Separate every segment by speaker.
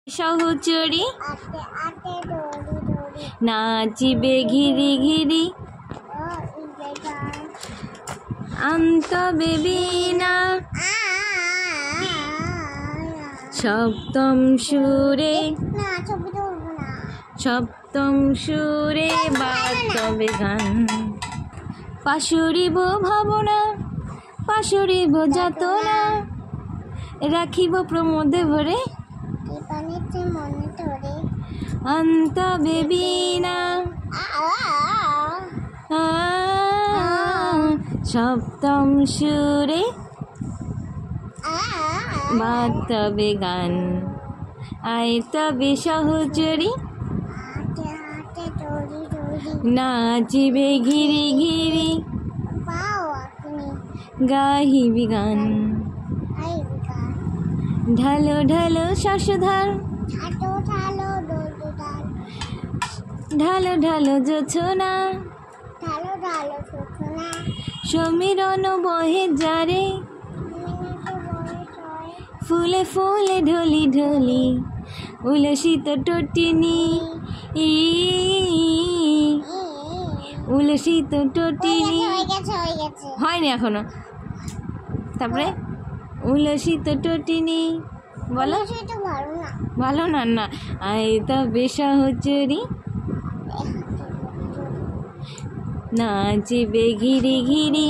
Speaker 1: সহচরী নাচিবে ঘিরি ঘিরি আন্তবে বীণা সপ্তম সুরে বাজবে গান। পাশুরিব ভাবনা পাশুরিব যাতনা রাখিব প্রমোদে ভরে আন্তবে বীণা সপ্তম সুরে বাজবে গান। আয় তবে সহচরী নাচিবে ঘিরি ঘিরি গাহিবি গান। ঢালো ঢালো শশধর ঢালো ঢালো জোছনা সমীরণ বহে যারে ফুলে ফুলে ঢলি ঢলি উলসিত টটিনি উলসিত টটিনি হয়নি এখনো। তারপরে উলসিত টটিনি বলো ভালো না না। আয় তবে সহচরী নাচিবে ঘিরি ঘিরি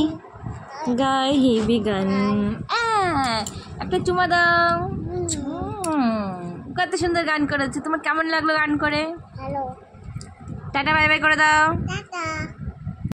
Speaker 1: গাহিবি গান। একটা চুমা দাও। কত সুন্দর গান করেছে। তোমার কেমন লাগলো গান করে?
Speaker 2: হ্যালো,
Speaker 1: টাটা বাই বাই করে দাও।
Speaker 2: টাটা।